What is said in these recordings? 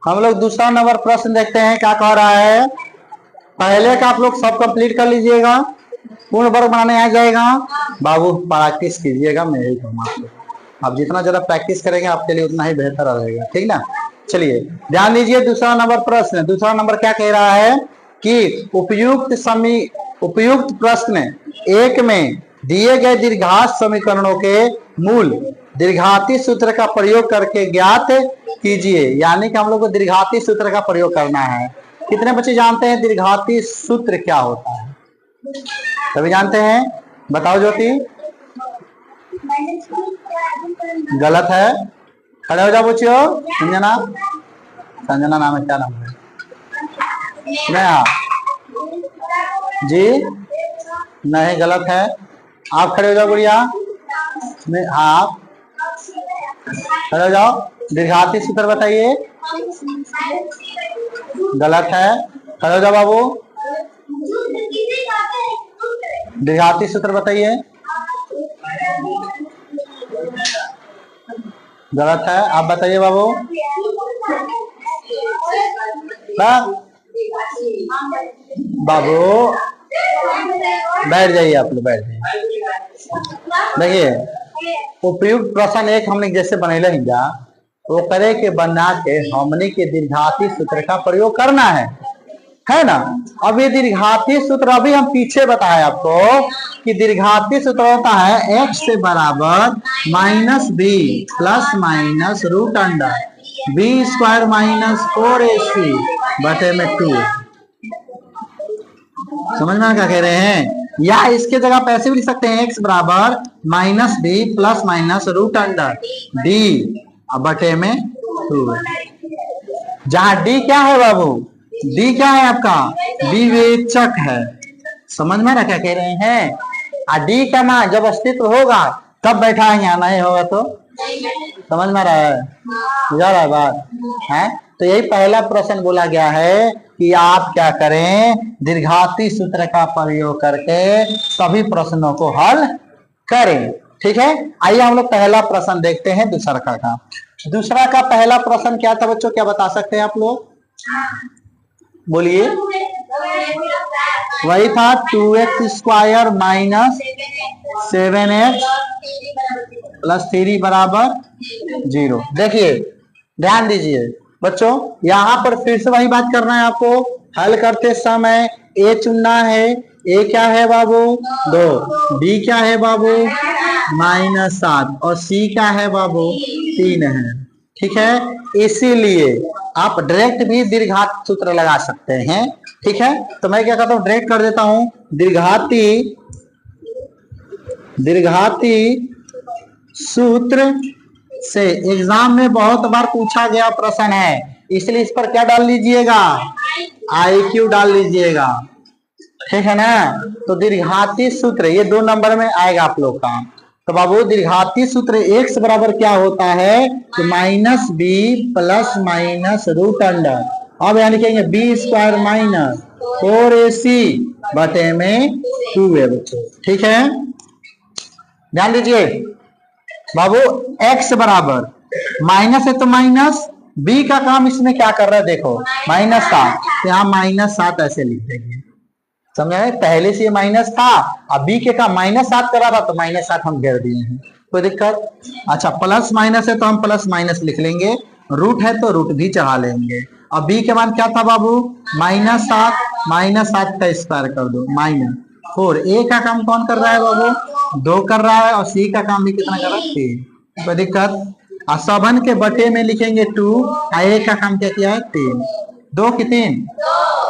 हम लोग दूसरा नंबर प्रश्न देखते हैं क्या कह रहा है। पहले का आप लोग सब कंप्लीट कर लीजिएगा, पूर्ण वर्ग बनाने आ जाएगा। बाबू प्रैक्टिस कीजिएगा, मैं यही कहूँगा आपको, आप जितना ज्यादा प्रैक्टिस करेंगे आपके लिए उतना ही बेहतर रहेगा, ठीक ना। चलिए ध्यान दीजिए, दूसरा नंबर प्रश्न, दूसरा नंबर क्या कह रहा है कि उपयुक्त प्रश्न एक में दिए गए दीर्घात समीकरणों के मूल दीर्घाती सूत्र का प्रयोग करके ज्ञात कीजिए। यानी कि हम लोग को दीर्घाती सूत्र का प्रयोग करना है। कितने बच्चे जानते हैं दीर्घाती सूत्र क्या होता है? सभी जानते हैं? बताओ ज्योति। गलत है, खड़े हो जाओ बच्चियों। संजना, संजना नाम है, क्या नाम है? स्नेहा जी, नहीं गलत है। आप खड़े हो जाओ गुड़िया। हाँ खड़े हो जाओ। दीर्घाती सूत्र बताइए। गलत है, खड़े हो जाओ बाबू। दीर्घाती सूत्र बताइए। गलत है, आप बताइए बाबू। बाबू बैठ जाइए, आप लोग बैठ जाइए। देखिए उपयुक्त प्रश्न एक हमने जैसे बनेले जा वो करे के बना के हमने के दीर्घाती सूत्र का प्रयोग करना है ना। अब ये दीर्घाती सूत्र अभी हम पीछे बताए आपको कि दीर्घाती सूत्र होता है x से बराबर -b plus minus root under b square minus 4ac बटे में 2। समझ में क्या कह रहे हैं? या इसके जगह आप ऐसे भी लिख सकते हैं x बराबर -b plus minus root under d बटे में 2। जहां d क्या है बाबू? d क्या है आपका? विवेचक है। समझ में ना क्या कह रहे हैं? d का मान जब अस्तित्व होगा तब बैठाएंगे, यहाँ नहीं होगा तो समझ में रहा है, बुझा रहा है बात है। तो यही पहला प्रश्न बोला गया है कि आप क्या करें, दीर्घाती सूत्र का प्रयोग करके सभी प्रश्नों को हल करें। ठीक है, आइए हम लोग पहला प्रश्न देखते हैं दूसरा का। दूसरा का पहला प्रश्न क्या था बच्चों, क्या बता सकते हैं आप लोग? बोलिए। वही था 2x square minus 7x plus 3 बराबर 0। देखिए ध्यान दीजिए बच्चों, यहाँ पर फिर से वही बात करना है आपको। हल करते समय a चुनना है। a क्या है बाबू? 2। b क्या है बाबू? -7 और c क्या है बाबू? 3 है। ठीक है, इसीलिए आप डायरेक्ट भी दीर्घात सूत्र लगा सकते हैं। ठीक है, तो मैं क्या करता हूँ, डायरेक्ट कर देता हूँ। दीर्घाती सूत्र से एग्जाम में बहुत बार पूछा गया प्रश्न है, इसलिए इस पर क्या डाल लीजिएगा? IQ डाल लीजिएगा। ठीक है ना। तो दीर्घाती सूत्र ये 2 नंबर में आएगा आप लोग का। तो बाबू दीर्घाती सूत्र x बराबर क्या होता है कि -b plus minus root under, अब यहाँ लिखेंगे b स्क्वायर माइनस 4ac बटे में 2 है बच्चों। ठीक है, ध्यान दीजिए बाबू, x बराबर माइनस है तो माइनस, b का काम इसमें क्या कर रहा है देखो, -7, यहाँ -7 ऐसे लिख देंगे। समझ आए? पहले से ये माइनस था, अब b के काम -7 करा था तो -7 हम घेर दिए हैं, कोई दिक्कत? अच्छा, प्लस माइनस है तो हम प्लस माइनस लिख लेंगे, रूट है तो रूट भी चढ़ा लेंगे। अब b के मान क्या था बाबू? -7 का स्क्वायर कर दो -4। a का काम कौन कर रहा है बाबू? 2 कर रहा है, और c का काम भी कितना कर रहा है? 3। कोई दिक्कत? और सबन के बटे में लिखेंगे 2, a का काम क्या किया है? 3। 2 की 3?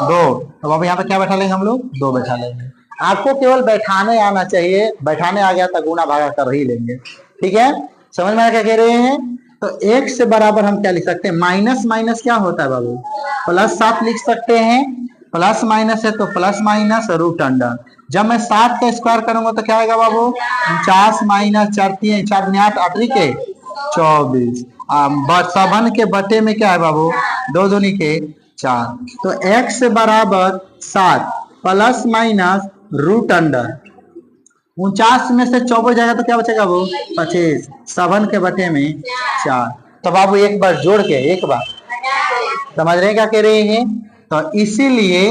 2। तो अब यहाँ पे क्या बैठा लेंगे हम लोग? 2 बैठा लेंगे। आपको केवल बैठाने आना चाहिए, बैठाने आ गया तो गुना भागा कर ही लेंगे। ठीक है, समझ में क्या कह रहे हैं? तो x से बराबर हम क्या लिख सकते हैं? माइनस माइनस क्या होता है बाबू? +7 लिख सकते हैं। प्लस माइनस है तो प्लस माइनस रूट अंडर। जब मैं 7 का स्क्वायर करूंगा तो क्या आएगा बाबू? 49 माइनस 4 3 4 8 8 के 24। सबन के बटे में क्या है बाबू? 2 दूनी के 4। तो x बराबर 7 प्लस माइनस रूट अंडर 49 में से 24 जाएगा तो क्या बचेगा वो? 25। 7 के बटे में 4। तो बाबू एक बार जोड़ के एक बार समझ रहे हैं क्या कह रहे हैं। तो इसीलिए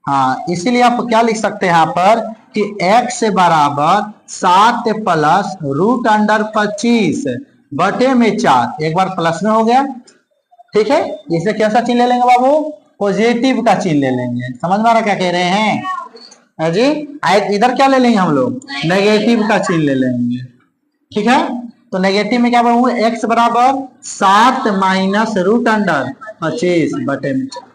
हाँ, इसीलिए आप क्या लिख सकते हैं यहाँ पर कि x बराबर 7 प्लस रूट अंडर 25 बटे में 4। एक बार प्लस में हो गया, ठीक है। इसमें कैसा चिन्ह ले लेंगे बाबू, पॉजिटिव का चिन्ह ले लेंगे। समझ में आ रहा क्या कह रहे हैं जी। इधर क्या ले लेंगे हम लोग, नेगेटिव का चिन्ह ले लेंगे, ठीक है। तो नेगेटिव में क्या बाबू, x बराबर 7 माइनस रूट अंडर 25 बटे में 4।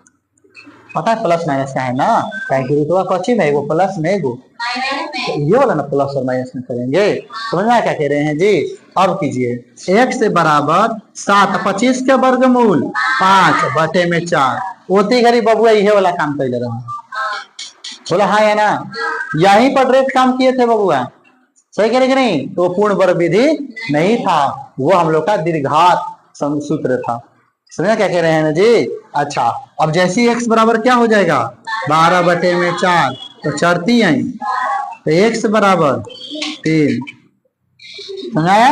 पता है प्लस माइनस का है ना, रूट पश्चिम है वो प्लस में वो तो ये वाला ना प्लस और माइनस में करेंगे। समझ में क्या कह रहे हैं जी। अब कीजिए x बराबर 7 25 के वर्गमूल 5 बटे में 4। ओती घड़ी बबुआ ये वाला काम कर ले रहा हूँ, बोला हाँ है ना। यहीं पर डायरेक्ट काम किए थे बबुआ, सही कह रहे कि नहीं। तो पूर्ण वर्ग विधि नहीं था, वो हम लोग का दीर्घात सूत्र था। समझा क्या कह रहे हैं ना जी। अच्छा, अब जैसे x बराबर क्या हो जाएगा 12 बटे में 4, तो चरती आई तो x बराबर 3। समझाया।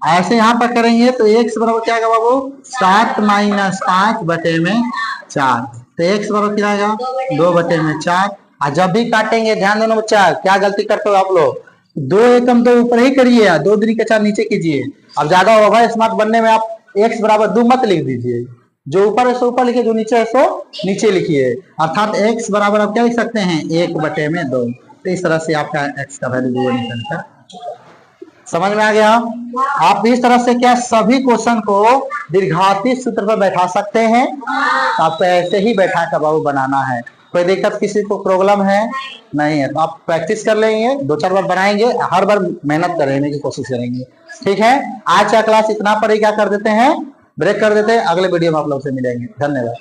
ऐसे यहाँ पर करेंगे तो x बराबर क्या आएगा बाबू 7 माइनस 5 बटे में 4। तो x बराबर क्या आएगा 2 बटे में 4। और जब भी काटेंगे ध्यान देना बच्चा, क्या गलती करते हो आप लोग, 2 एकम तो ऊपर ही करिए, 2 दूनी के 4 नीचे कीजिए। अब ज्यादा ओवर स्मार्ट बनने में आप x बराबर 2 मत लिख दीजिए, जो ऊपर है सो ऊपर लिखिए, जो नीचे है सो नीचे लिखिए। अर्थात x बराबर आप क्या लिख सकते हैं 1 बटे में 2। तो इस तरह से आपका x का वैल्यू 2 निकलता। समझ में आ गया। आप इस तरह से क्या सभी क्वेश्चन को दीर्घाती सूत्र पर बैठा सकते हैं। तो आपको ऐसे ही बैठा कर बाबू बनाना है। कोई दिक्कत किसी को प्रॉब्लम है नहीं है, तो आप प्रैक्टिस कर लेंगे, 2-4 बार बनाएंगे, हर बार मेहनत करने की कोशिश करेंगे, ठीक है। आज का क्लास इतना पर ही क्या कर देते हैं, ब्रेक कर देते हैं। अगले वीडियो में आप लोग से मिलेंगे। धन्यवाद।